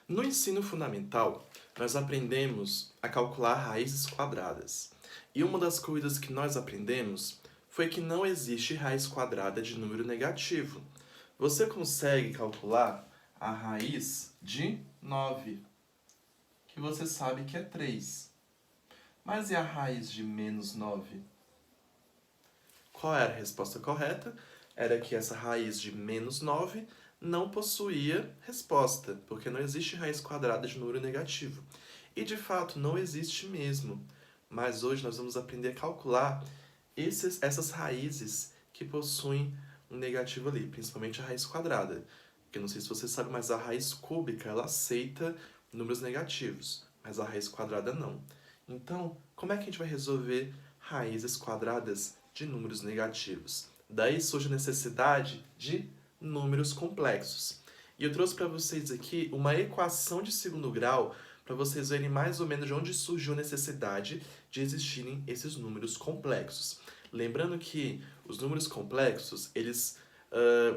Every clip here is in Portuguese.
No ensino fundamental, nós aprendemos a calcular raízes quadradas. E uma das coisas que nós aprendemos foi que não existe raiz quadrada de número negativo. Você consegue calcular a raiz de 9, que você sabe que é 3. Mas e a raiz de menos 9? Qual era a resposta correta? Era que essa raiz de menos 9 não possuía resposta, porque não existe raiz quadrada de número negativo. E de fato, não existe mesmo. Mas hoje nós vamos aprender a calcular essas raízes que possuem um negativo ali, principalmente a raiz quadrada. Porque não sei se você sabe, mas a raiz cúbica ela aceita números negativos, mas a raiz quadrada não. Então, como é que a gente vai resolver raízes quadradas de números negativos? Daí surge a necessidade de números complexos. E eu trouxe para vocês aqui uma equação de segundo grau para vocês verem mais ou menos de onde surgiu a necessidade de existirem esses números complexos. Lembrando que os números complexos, eles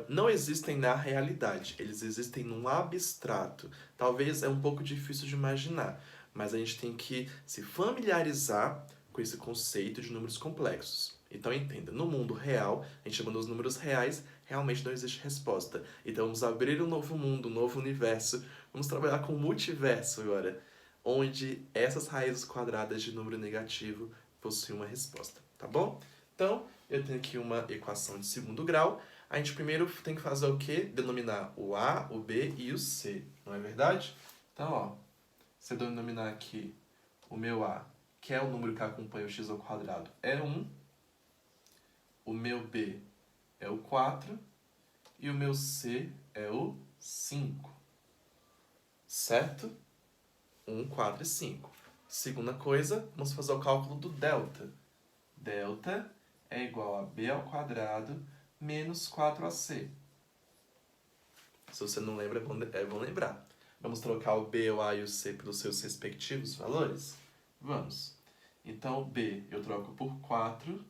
não existem na realidade, eles existem num abstrato. Talvez é um pouco difícil de imaginar, mas a gente tem que se familiarizar com esse conceito de números complexos. Então entenda, no mundo real, a gente chama dos números reais, realmente não existe resposta. Então vamos abrir um novo mundo, um novo universo, vamos trabalhar com o multiverso agora, onde essas raízes quadradas de número negativo possuem uma resposta, tá bom? Então, eu tenho aqui uma equação de segundo grau. A gente primeiro tem que fazer o quê? Denominar o A, o B e o C, não é verdade? Então, ó, se eu denominar aqui o meu A, que é o número que acompanha o x ao quadrado, é 1. O meu B é o 4. E o meu C é o 5. Certo? 1, 4 e 5. Segunda coisa, vamos fazer o cálculo do delta. Delta é igual a B ao quadrado menos 4AC. Se você não lembra, é bom lembrar. Vamos trocar o B, o A e o C pelos seus respectivos valores? Vamos. Então, o B eu troco por 4.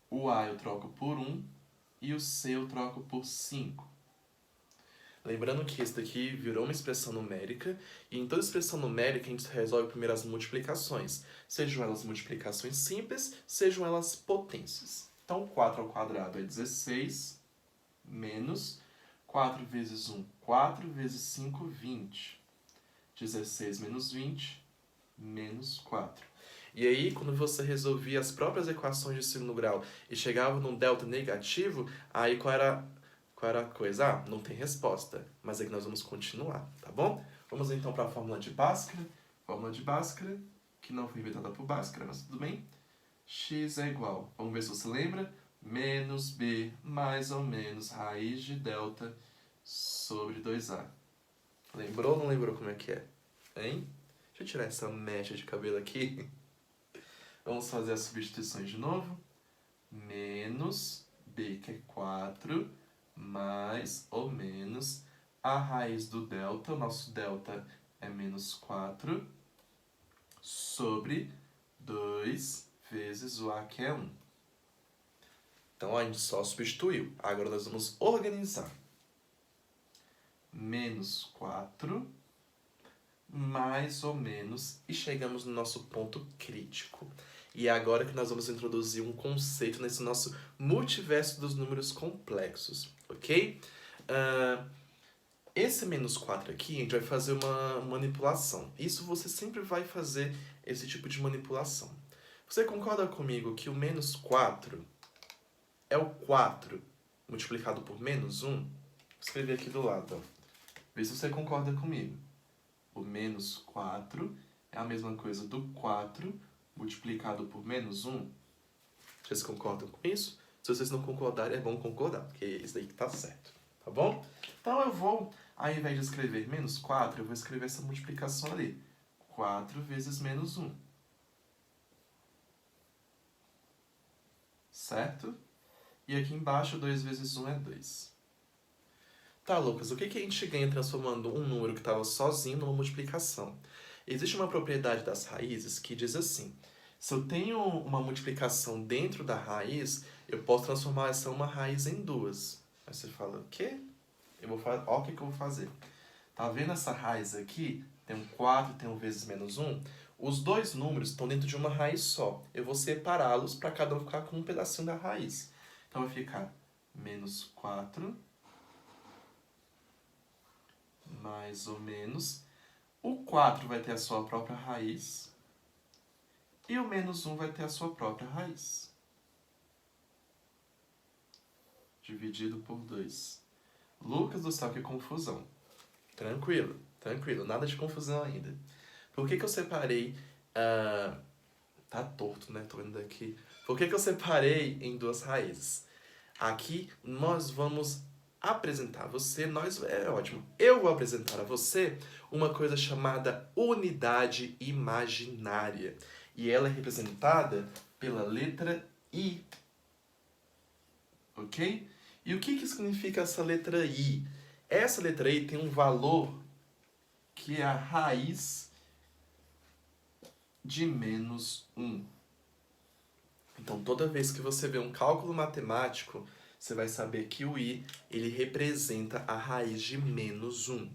O A eu troco por 1. E o C eu troco por 5. Lembrando que esse daqui virou uma expressão numérica, e em toda expressão numérica a gente resolve primeiro as multiplicações, sejam elas multiplicações simples, sejam elas potências. Então, 4 ao quadrado é 16, menos 4 vezes 1, 4 vezes 5, 20. 16 menos 20, menos 4. E aí, quando você resolvia as próprias equações de segundo grau e chegava num delta negativo, aí qual era a coisa? Ah, não tem resposta, mas é que nós vamos continuar, tá bom? Vamos então para a fórmula de Bhaskara. Fórmula de Bhaskara, que não foi inventada por Bhaskara, mas tudo bem. X é igual, vamos ver se você lembra, menos B mais ou menos raiz de delta sobre 2A. Lembrou ou não lembrou como é que é? Hein? Deixa eu tirar essa mecha de cabelo aqui. Vamos fazer as substituições de novo. Menos B, que é 4, mais ou menos a raiz do delta, o nosso delta é menos 4, sobre 2 vezes o A, que é 1. Então, a gente só substituiu. Agora nós vamos organizar. Menos 4, mais ou menos, e chegamos no nosso ponto crítico. E é agora que nós vamos introduzir um conceito nesse nosso multiverso dos números complexos, ok? Esse menos 4 aqui, a gente vai fazer uma manipulação. Isso você sempre vai fazer esse tipo de manipulação. Você concorda comigo que o menos 4 é o 4 multiplicado por menos 1? Vou escrever aqui do lado, ó. Vê se você concorda comigo. O menos 4 é a mesma coisa do 4 multiplicado por menos 1. Vocês concordam com isso? Se vocês não concordarem, é bom concordar, porque isso daí que tá certo, tá bom? Então eu vou, ao invés de escrever menos 4, eu vou escrever essa multiplicação ali. 4 vezes menos 1. Certo? E aqui embaixo, 2 vezes 1 é 2. Tá, Lucas, o que a gente ganha transformando um número que estava sozinho numa multiplicação? Existe uma propriedade das raízes que diz assim: se eu tenho uma multiplicação dentro da raiz, eu posso transformar essa uma raiz em duas. Aí você fala, o quê? Olha o que eu vou fazer. Tá vendo essa raiz aqui? Tem um 4, tem um vezes menos 1. Os dois números estão dentro de uma raiz só. Eu vou separá-los para cada um ficar com um pedacinho da raiz. Então vai ficar menos 4, mais ou menos. O 4 vai ter a sua própria raiz. E o menos 1 vai ter a sua própria raiz. Dividido por 2. Lucas do céu, que confusão. Tranquilo, tranquilo. Nada de confusão ainda. Por que eu separei... tá torto, né? Tô vendo daqui. Por que eu separei em duas raízes? Aqui nós vamos apresentar a você... é ótimo. Eu vou apresentar a você uma coisa chamada unidade imaginária. E ela é representada pela letra I. Ok? E o que significa essa letra I? Essa letra I tem um valor que é a raiz de menos 1. Então, toda vez que você vê um cálculo matemático, você vai saber que o I, ele representa a raiz de menos 1.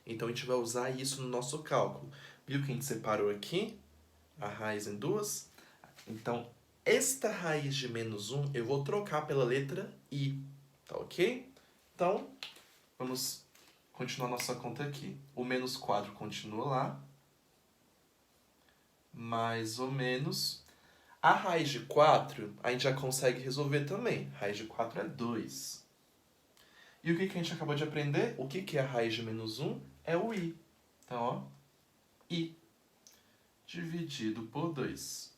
Então, a gente vai usar isso no nosso cálculo. Viu que a gente separou aqui a raiz em duas? Então, esta raiz de menos 1 eu vou trocar pela letra I. Tá ok? Então, vamos continuar nossa conta aqui. O menos 4 continua lá. Mais ou menos. A raiz de 4, a gente já consegue resolver também. A raiz de 4 é 2. E o que a gente acabou de aprender? O que é a raiz de menos 1? É o I. Então, ó, I dividido por 2.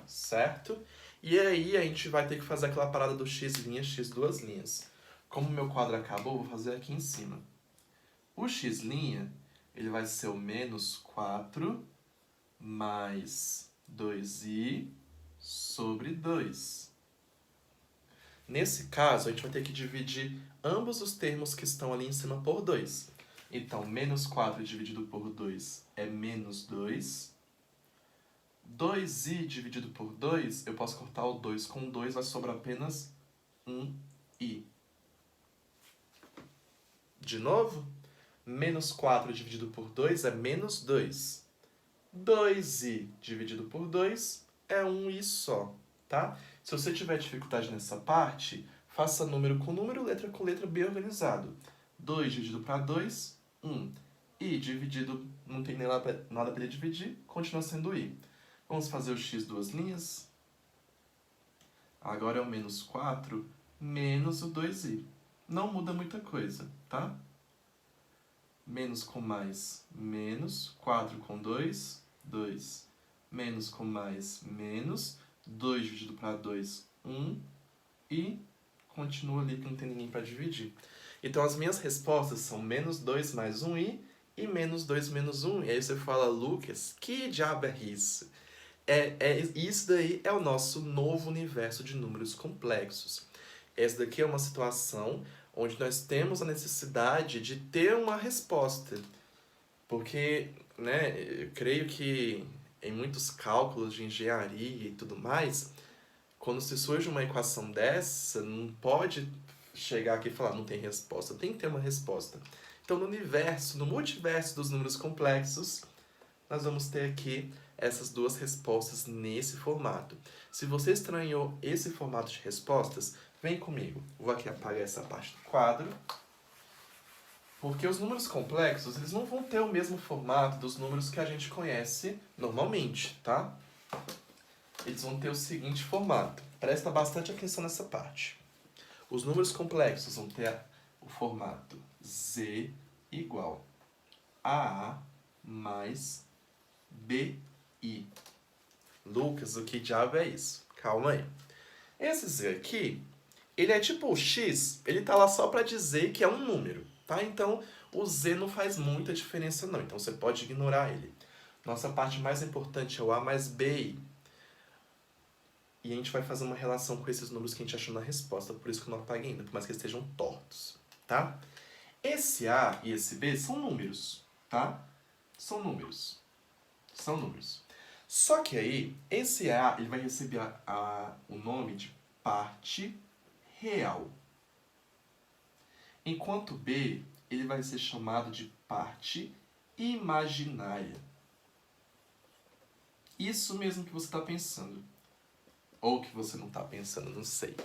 Certo? E aí a gente vai ter que fazer aquela parada do x', x duas linhas. Como o meu quadro acabou, vou fazer aqui em cima. O x', ele vai ser o menos 4 mais 2i sobre 2. Nesse caso, a gente vai ter que dividir ambos os termos que estão ali em cima por 2. Então, menos 4 dividido por 2 é menos 2. 2i dividido por 2, eu posso cortar o 2 com 2, vai sobrar apenas 1i. De novo, menos 4 dividido por 2 é menos 2. 2i dividido por 2 é 1i só, tá? Se você tiver dificuldade nessa parte, faça número com número, letra com letra bem organizado. 2 dividido para 2, 1. I dividido, não tem nem nada para ele dividir, continua sendo i. Vamos fazer o x duas linhas. Agora é o menos 4 menos o 2i. Não muda muita coisa, tá? Menos com mais, menos. 4 com 2, 2. Menos com mais, menos. 2 dividido para 2, 1. E continua ali que não tem ninguém para dividir. Então, as minhas respostas são menos 2 mais 1i e menos 2 menos 1. E aí você fala, Lucas, que diabo é isso? Isso daí é o nosso novo universo de números complexos. Essa daqui é uma situação onde nós temos a necessidade de ter uma resposta. Porque, né, eu creio que em muitos cálculos de engenharia e tudo mais, quando se surge uma equação dessa, não pode chegar aqui e falar, não tem resposta. Tem que ter uma resposta. Então, no universo, no multiverso dos números complexos, nós vamos ter aqui essas duas respostas nesse formato. Se você estranhou esse formato de respostas, vem comigo. Vou aqui apagar essa parte do quadro. Porque os números complexos, eles não vão ter o mesmo formato dos números que a gente conhece normalmente, tá? Eles vão ter o seguinte formato. Presta bastante atenção nessa parte. Os números complexos vão ter o formato z igual a A mais BI. Lucas, o que diabo é isso? Calma aí. Esse z aqui, ele é tipo o x, ele tá lá só para dizer que é um número, tá? Então, o z não faz muita diferença não, então você pode ignorar ele. Nossa parte mais importante é o A mais BI. E a gente vai fazer uma relação com esses números que a gente achou na resposta, por isso que eu não apaguei ainda, por mais que eles estejam tortos, tá? Esse A e esse B são números, tá? São números. São números. Só que aí, esse A ele vai receber o nome de parte real. enquanto b ele vai ser chamado de parte imaginária. Isso mesmo que você está pensando. Ou que você não está pensando, não sei.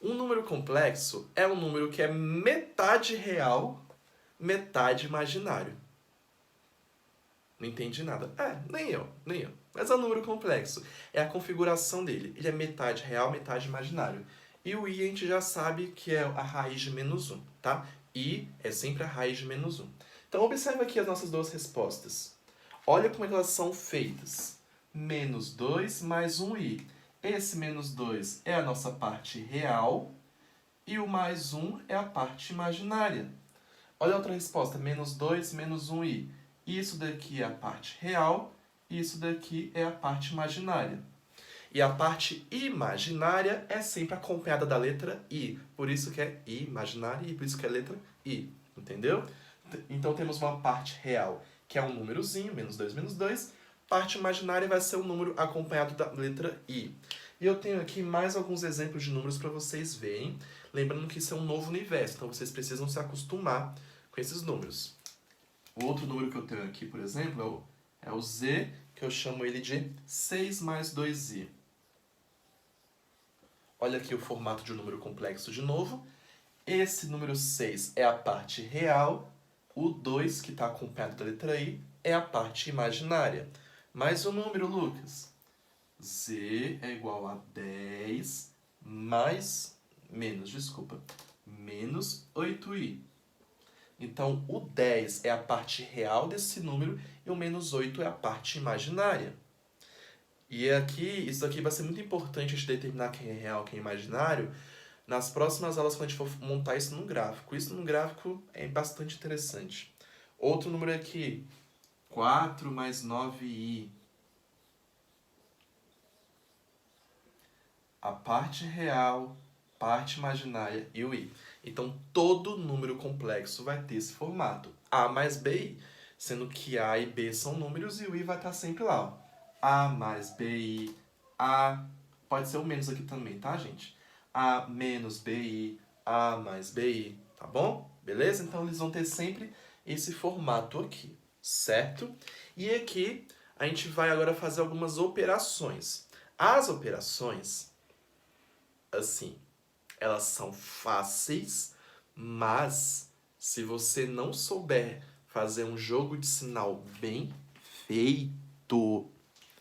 Um número complexo é um número que é metade real, metade imaginário. Não entendi nada. Nem eu. Mas é um número complexo. É a configuração dele. Ele é metade real, metade imaginário. E o i a gente já sabe que é a raiz de menos 1, tá? I é sempre a raiz de menos 1. Então observa aqui as nossas duas respostas. Olha como é que elas são feitas. Menos 2 mais 1i. Esse menos 2 é a nossa parte real e o mais 1 é a parte imaginária. Olha a outra resposta. Menos 2 menos 1i. Isso daqui é a parte real e isso daqui é a parte imaginária. E a parte imaginária é sempre acompanhada da letra I. Por isso que é imaginária e por isso que é letra I. Entendeu? Então temos uma parte real, que é um númerozinho, menos 2. Parte imaginária vai ser um número acompanhado da letra I. E eu tenho aqui mais alguns exemplos de números para vocês verem. Lembrando que isso é um novo universo, então vocês precisam se acostumar com esses números. O outro número que eu tenho aqui, por exemplo, é o Z, que eu chamo ele de 6 mais 2i. Olha aqui o formato de um número complexo de novo. Esse número 6 é a parte real, o 2, que está acompanhado da letra I, é a parte imaginária. Mais um número, Lucas. Z é igual a 10 menos 8i. Então, o 10 é a parte real desse número e o menos 8 é a parte imaginária. E aqui, isso aqui vai ser muito importante a gente determinar quem é real e quem é imaginário nas próximas aulas, quando a gente for montar isso num gráfico. Isso num gráfico é bastante interessante. Outro número aqui, 4 mais 9i. A parte real, parte imaginária e o i. Então, todo número complexo vai ter esse formato. A mais bi, sendo que a e b são números e o i vai estar sempre lá. Ó. A mais bi, A... Pode ser o menos aqui também, tá, gente? A menos bi, A mais bi, tá bom? Beleza? Então, eles vão ter sempre esse formato aqui, certo? E aqui, a gente vai agora fazer algumas operações. As operações, assim, elas são fáceis, mas se você não souber fazer um jogo de sinal bem feito,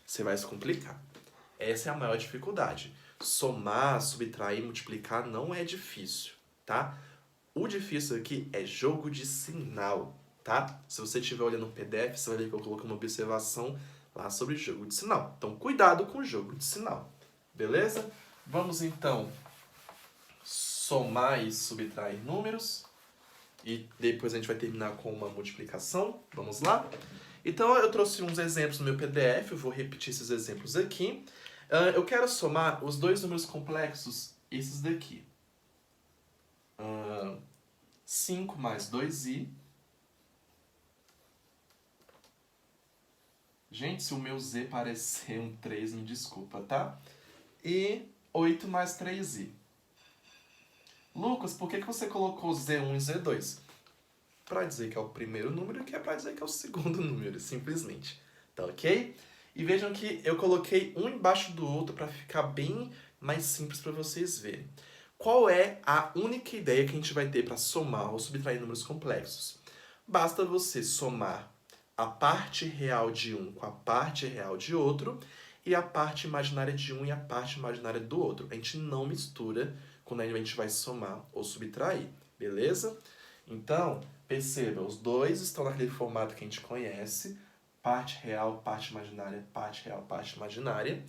você vai se complicar. Essa é a maior dificuldade. Somar, subtrair, multiplicar não é difícil, tá? O difícil aqui é jogo de sinal, tá? Se você estiver olhando o PDF, você vai ver que eu coloquei uma observação lá sobre jogo de sinal. Então, cuidado com o jogo de sinal, beleza? Vamos, então, somar e subtrair números. E depois a gente vai terminar com uma multiplicação. Vamos lá? Então, eu trouxe uns exemplos no meu PDF. Eu vou repetir esses exemplos aqui. Eu quero somar os dois números complexos, esses daqui. 5 mais 2i. Gente, se o meu z parecer um 3, me desculpa, tá? E 8 mais 3i. Lucas, por que você colocou Z1 e Z2? Para dizer que é o primeiro número e que é para dizer que é o segundo número, simplesmente. Tá ok? E vejam que eu coloquei um embaixo do outro para ficar bem mais simples para vocês verem. Qual é a única ideia que a gente vai ter para somar ou subtrair números complexos? Basta você somar a parte real de um com a parte real de outro e a parte imaginária de um e a parte imaginária do outro. A gente não mistura quando a gente vai somar ou subtrair, beleza? Então, perceba, os dois estão naquele formato que a gente conhece, parte real, parte imaginária, parte real, parte imaginária.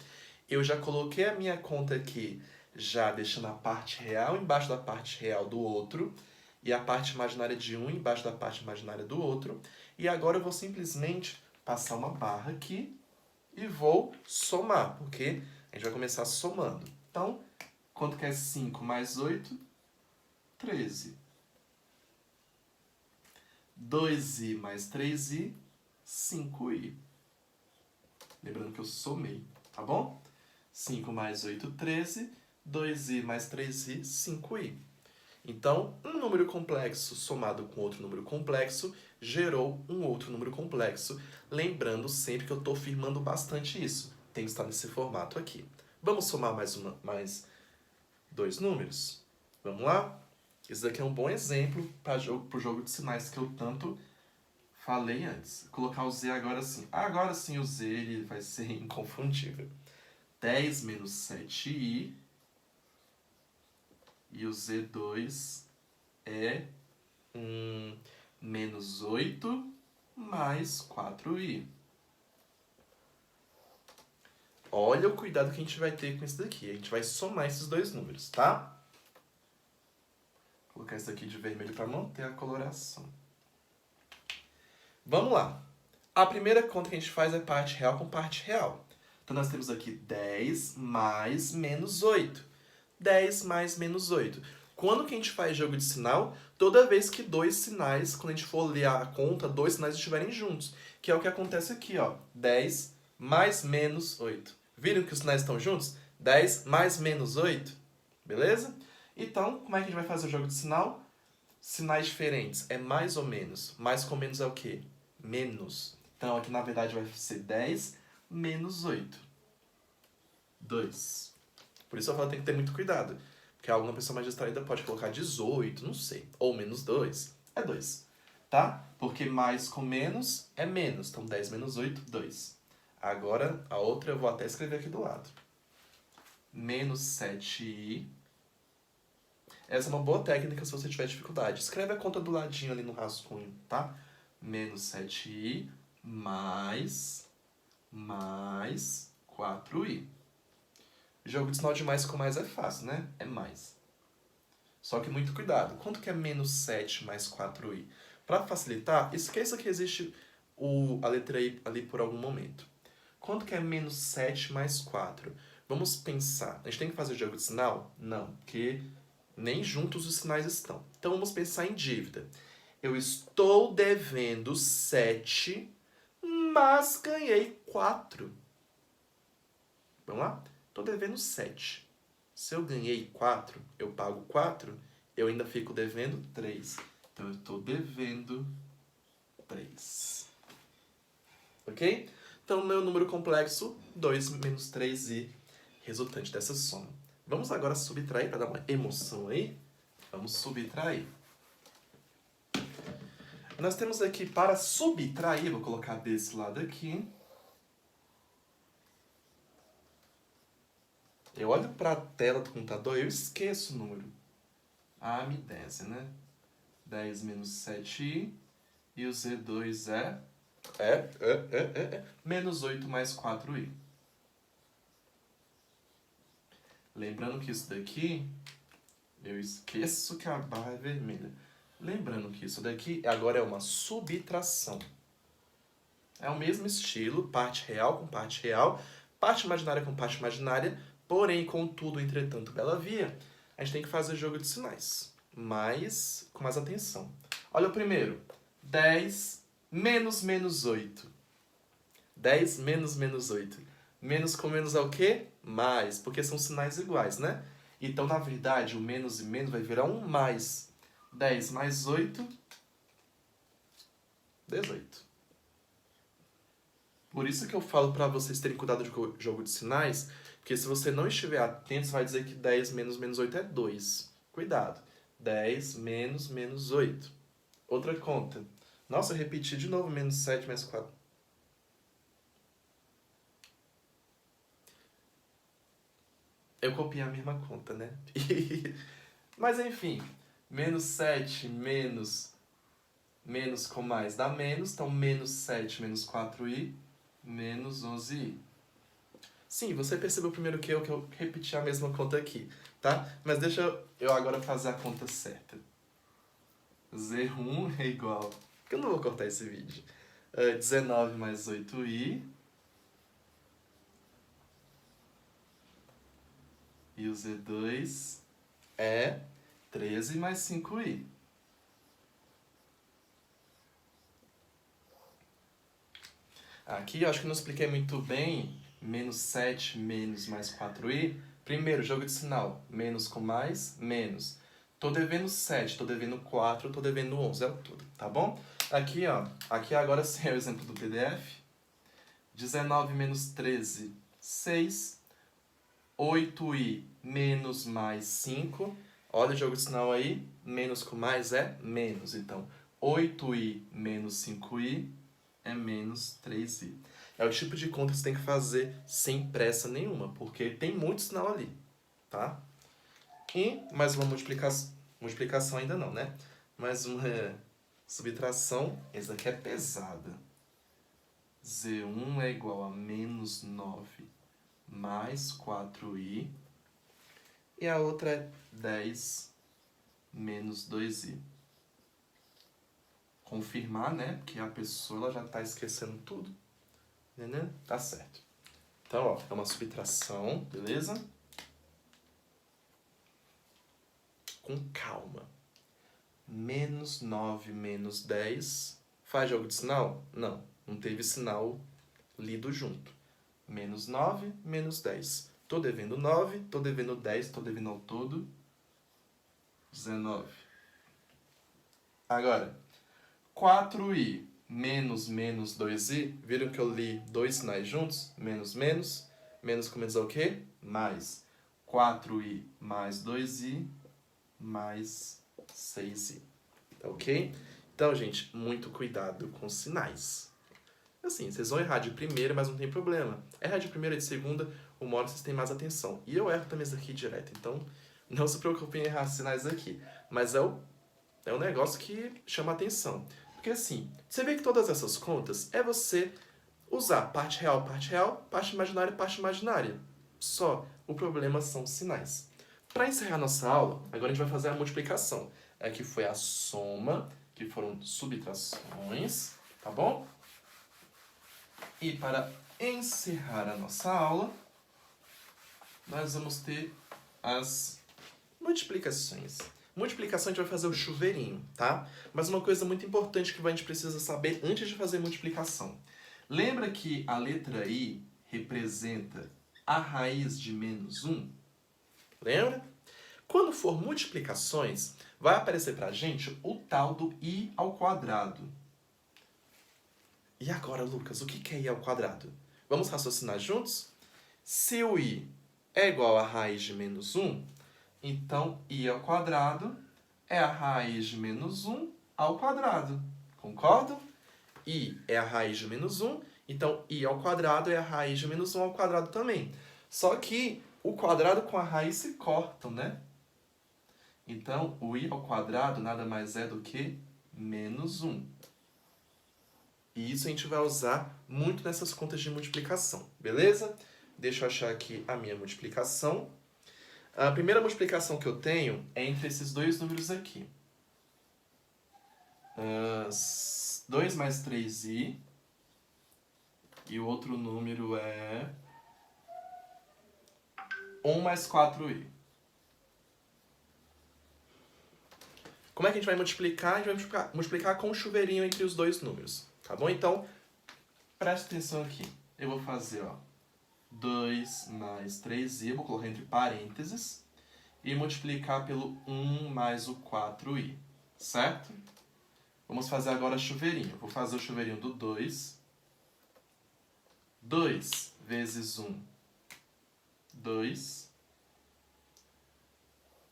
Eu já coloquei a minha conta aqui, já deixando a parte real embaixo da parte real do outro, e a parte imaginária de um embaixo da parte imaginária do outro. E agora eu vou simplesmente passar uma barra aqui e vou somar, porque a gente vai começar somando. Então, quanto que é 5 mais 8? 13. 2i mais 3i, 5i. Lembrando que eu somei, tá bom? 5 mais 8, 13. 2i mais 3i, 5i. Então, um número complexo somado com outro número complexo gerou um outro número complexo. Lembrando sempre que eu estou firmando bastante isso. Tem que estar nesse formato aqui. Vamos somar mais dois números? Vamos lá? Esse daqui é um bom exemplo para o jogo de sinais que eu tanto falei antes. Vou colocar o Z agora sim. Agora sim o Z ele vai ser inconfundível. 10 menos 7i e o Z2 é menos 8 mais 4i. Olha o cuidado que a gente vai ter com isso daqui. A gente vai somar esses dois números, tá? Vou colocar isso aqui de vermelho para manter a coloração. Vamos lá. A primeira conta que a gente faz é parte real com parte real. Então, nós temos aqui 10 mais menos 8. 10 mais menos 8. Quando que a gente faz jogo de sinal? Toda vez que dois sinais, quando a gente for ler a conta, dois sinais estiverem juntos. Que é o que acontece aqui, ó. 10 mais menos 8. Viram que os sinais estão juntos? 10 mais menos 8. Beleza? Então, como é que a gente vai fazer o jogo de sinal? Sinais diferentes. É mais ou menos. Mais com menos é o quê? Menos. Então, aqui na verdade vai ser 10 menos 8. 2. Por isso eu falo que tem que ter muito cuidado. Porque alguma pessoa mais distraída pode colocar 18, não sei. Ou menos 2. É 2. Tá? Porque mais com menos é menos. Então, 10 menos 8, 2. Agora, a outra eu vou até escrever aqui do lado. Menos 7i. Essa é uma boa técnica se você tiver dificuldade. Escreve a conta do ladinho ali no rascunho, tá? Menos 7i mais 4i. Jogo de sinal de mais com mais é fácil, né? É mais. Só que muito cuidado. Quanto que é menos 7 mais 4i? Para facilitar, esqueça que existe a letra i ali por algum momento. Quanto que é menos 7 mais 4? Vamos pensar. A gente tem que fazer o jogo de sinal? Não, porque nem juntos os sinais estão. Então vamos pensar em dívida. Eu estou devendo 7, mas ganhei 4. Vamos lá? Estou devendo 7. Se eu ganhei 4, eu pago 4, eu ainda fico devendo 3. Então eu estou devendo 3. Ok? Então, meu número complexo, 2 menos 3i, resultante dessa soma. Vamos agora subtrair para dar uma emoção aí. Vamos subtrair. Nós temos aqui, para subtrair, vou colocar desse lado aqui. Eu olho para a tela do computador e eu esqueço o número. A me desce, né? 10 menos 7i e o Z2 é menos 8 mais 4i. Lembrando que isso daqui, eu esqueço que a barra é vermelha. Lembrando que isso daqui agora é uma subtração. É o mesmo estilo, parte real com parte real, parte imaginária com parte imaginária, porém, contudo, entretanto, belavia, a gente tem que fazer jogo de sinais, mas com mais atenção. Olha o primeiro, 10 menos menos 8. 10 menos menos 8. Menos com menos é o quê? Mais, porque são sinais iguais, né? Então, na verdade, o menos e menos vai virar um mais. 10 mais 8, 18. Por isso que eu falo para vocês terem cuidado de jogo de sinais, porque se você não estiver atento, você vai dizer que 10 menos menos 8 é 2. Cuidado. 10 menos menos 8. Outra conta. Nossa, eu repeti de novo, menos 7 mais 4. Eu copiei a mesma conta, né? Mas enfim, menos 7 menos com mais dá menos, então menos 7 menos 4i, menos 11i. Sim, você percebeu primeiro que eu repeti a mesma conta aqui, tá? Mas deixa eu agora fazer a conta certa. Z1 é igual... Eu não vou cortar esse vídeo. 19 mais 8i. E o Z2 é 13 mais 5i. Aqui eu acho que não expliquei muito bem. Menos 7 menos mais 4i. Primeiro, jogo de sinal. Menos com mais, menos. Tô devendo 7, tô devendo 4, tô devendo 11, é tudo, tá bom? Aqui, ó, aqui agora sim é o exemplo do PDF. 19 menos 13, 6. 8i menos mais 5. Olha o jogo de sinal aí. Menos com mais é menos. Então, 8i menos 5i é menos 3i. É o tipo de conta que você tem que fazer sem pressa nenhuma, porque tem muito sinal ali, tá? E mais uma multiplicação ainda não, né? Mais uma subtração. Essa aqui é pesada. Z1 é igual a menos 9 mais 4i. E a outra é 10 menos 2i. Confirmar, né? Porque a pessoa ela já está esquecendo tudo. Né? Tá certo. Então, ó, é uma subtração, beleza? Com calma. Menos 9 menos 10. Faz jogo de sinal? Não, não teve sinal lido junto. Menos 9 menos 10. Tô devendo 9, tô devendo 10, tô devendo ao todo 19. Agora, 4i menos menos 2i, viram que eu li dois sinais juntos? Menos menos, menos com menos é o quê? Mais. 4i mais 2i mais 6i. Tá ok? Então, gente, muito cuidado com sinais. Assim, vocês vão errar de primeira, mas não tem problema. Errar de primeira e de segunda, uma hora vocês têm mais atenção. E eu erro também isso aqui direto, então não se preocupem em errar sinais aqui. Mas é um negócio que chama atenção. Porque assim, você vê que todas essas contas é você usar parte real, parte imaginária. Só. O problema são os sinais. Para encerrar nossa aula, agora a gente vai fazer a multiplicação. Aqui foi a soma, que foram subtrações, tá bom? E para encerrar a nossa aula, nós vamos ter as multiplicações. Multiplicação a gente vai fazer o chuveirinho, tá? Mas uma coisa muito importante que a gente precisa saber antes de fazer multiplicação. Lembra que a letra I representa a raiz de menos 1? Lembra? Quando for multiplicações, vai aparecer pra gente o tal do I ao quadrado. E agora, Lucas, o que é I ao quadrado? Vamos raciocinar juntos? Se o I é igual a raiz de menos 1, então I ao quadrado é a raiz de menos 1 ao quadrado. Concordam? I é a raiz de menos 1, então I ao quadrado é a raiz de menos 1 ao quadrado também. Só que o quadrado com a raiz se cortam, né? Então, o I ao quadrado nada mais é do que menos 1. E isso a gente vai usar muito nessas contas de multiplicação, beleza? Deixa eu achar aqui a minha multiplicação. A primeira multiplicação que eu tenho é entre esses dois números aqui. 2 mais 3i. E o outro número é 1 mais 4i. Como é que a gente vai multiplicar? A gente vai multiplicar com o chuveirinho entre os dois números. Tá bom? Então, presta atenção aqui. Eu vou fazer, ó, 2 mais 3i, eu vou colocar entre parênteses, e multiplicar pelo 1 mais o 4i, certo? Vamos fazer agora chuveirinho. Vou fazer o chuveirinho do 2. 2 vezes 1, 2.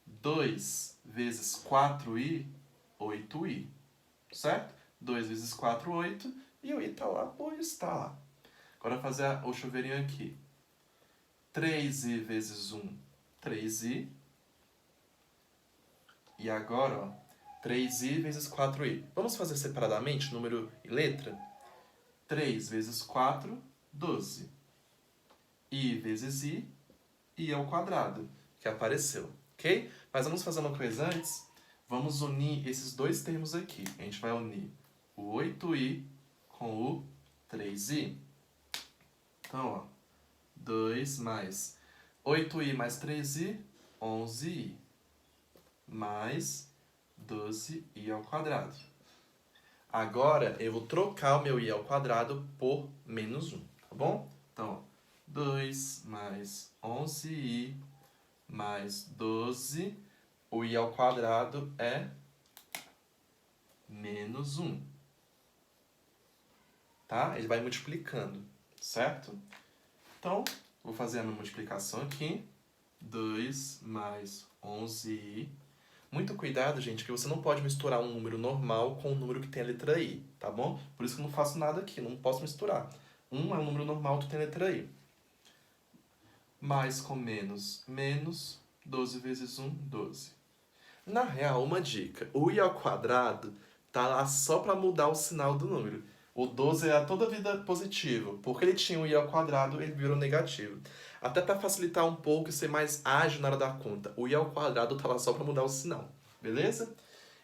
2 vezes 4i, 8i, certo? 2 vezes 4, 8, e o i tá lá, pois está lá. Agora fazer o chuveirinho aqui. 3i vezes 1, 3i. E agora, ó, 3i vezes 4i. Vamos fazer separadamente, número e letra? 3 vezes 4, 12. I vezes i ao quadrado, que apareceu, ok? Mas vamos fazer uma coisa antes. Vamos unir esses dois termos aqui. A gente vai unir o 8i com o 3i. Então, ó, 2 mais 8i mais 3i, 11i, mais 12i ao quadrado. Agora, eu vou trocar o meu i ao quadrado por menos 1, tá bom? Então, ó, 2 mais 11i mais 12, o i ao quadrado é menos 1. Tá? Ele vai multiplicando, certo? Então, vou fazer a minha multiplicação aqui. 2 mais 11i. Muito cuidado, gente, que você não pode misturar um número normal com um número que tem a letra i, tá bom? Por isso que eu não faço nada aqui, não posso misturar. 1 é um número normal que tem a letra i. Mais com menos, menos. 12 vezes 1, 12. Na real, uma dica. O i ao quadrado tá lá só para mudar o sinal do número. O 12 era toda a vida positivo. Porque ele tinha o i ao quadrado, ele virou negativo. Até para facilitar um pouco e ser mais ágil na hora da conta. O i ao quadrado tá lá só para mudar o sinal. Beleza?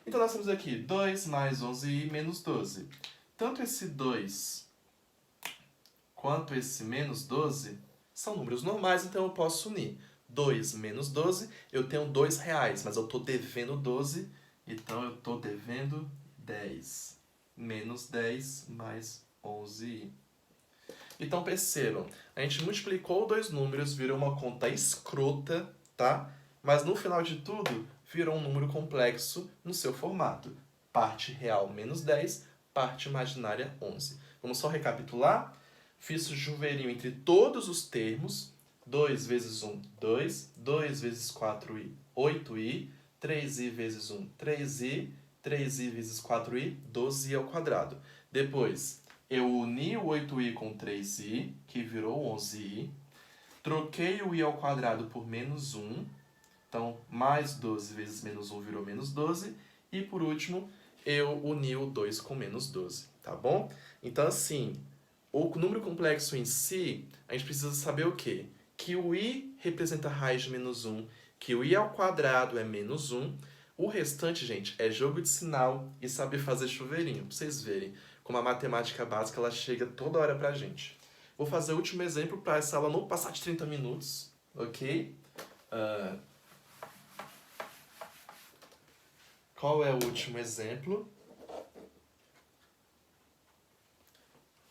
Então nós temos aqui 2 mais 11i menos 12. Tanto esse 2 quanto esse menos 12 são números normais, então eu posso unir. 2 menos 12, eu tenho R$2, mas eu estou devendo 12, então eu estou devendo 10. Menos 10 mais 11i. Então percebam, a gente multiplicou dois números, virou uma conta escrota, tá? Mas no final de tudo, virou um número complexo no seu formato. Parte real menos 10, parte imaginária 11. Vamos só recapitular? Fiz o chuveirinho entre todos os termos. 2 vezes 1, 2. 2 vezes 4i, 8i. 3i vezes 1, 3i. 3i vezes 4i, 12i ao quadrado. Depois, eu uni o 8i com 3i, que virou 11i. Troquei o i ao quadrado por menos 1. Então, mais 12 vezes menos 1 virou menos 12. E, por último, eu uni o 2 com menos 12, tá bom? Então, assim, o número complexo em si, a gente precisa saber o quê? Que o i representa a raiz de menos 1, que o i ao quadrado é menos 1. O restante, gente, é jogo de sinal e saber fazer chuveirinho, pra vocês verem como a matemática básica ela chega toda hora pra gente. Vou fazer o último exemplo para essa aula não passar de 30 minutos, ok? Qual é o último exemplo?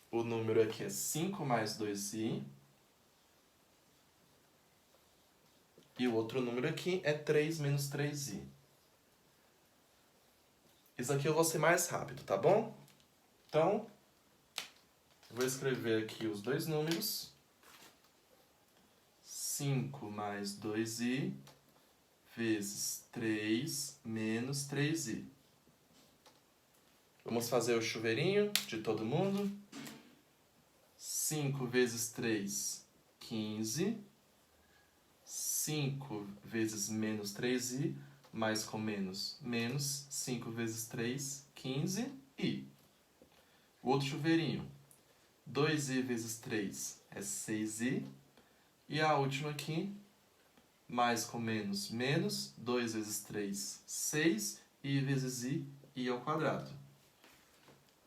O número aqui é 5 mais 2i. E o outro número aqui é 3 menos 3i. Isso aqui eu vou ser mais rápido, tá bom? Então, vou escrever aqui os dois números. 5 mais 2i vezes 3 menos 3i. Vamos fazer o chuveirinho de todo mundo. 5 vezes 3, 15. 5 vezes menos 3i, mais com menos, menos 5 vezes 3, 15, i. O outro chuveirinho, 2i vezes 3 é 6i. E a última aqui, mais com menos, menos, 2 vezes 3, 6, i vezes i ao quadrado.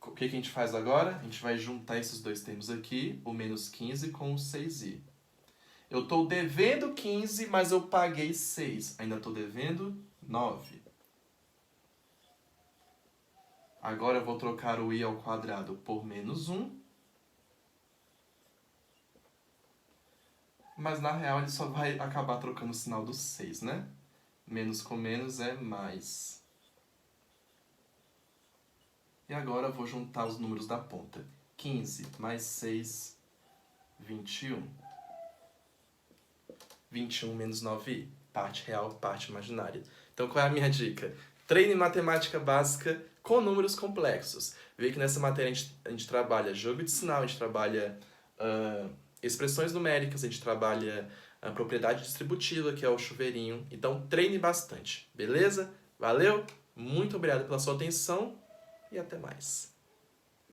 O que a gente faz agora? A gente vai juntar esses dois termos aqui, o menos 15 com o 6i. Eu estou devendo 15, mas eu paguei 6. Ainda estou devendo 9. Agora eu vou trocar o i ao quadrado por menos 1. Mas na real ele só vai acabar trocando o sinal do 6, né? Menos com menos é mais. E agora eu vou juntar os números da ponta. 15 mais 6, 21. 21 menos 9i. Parte real, parte imaginária. Então qual é a minha dica? Treine matemática básica com números complexos. Vê que nessa matéria a gente trabalha jogo de sinal, a gente trabalha expressões numéricas, a gente trabalha a propriedade distributiva, que é o chuveirinho. Então treine bastante, beleza? Valeu? Muito obrigado pela sua atenção e até mais.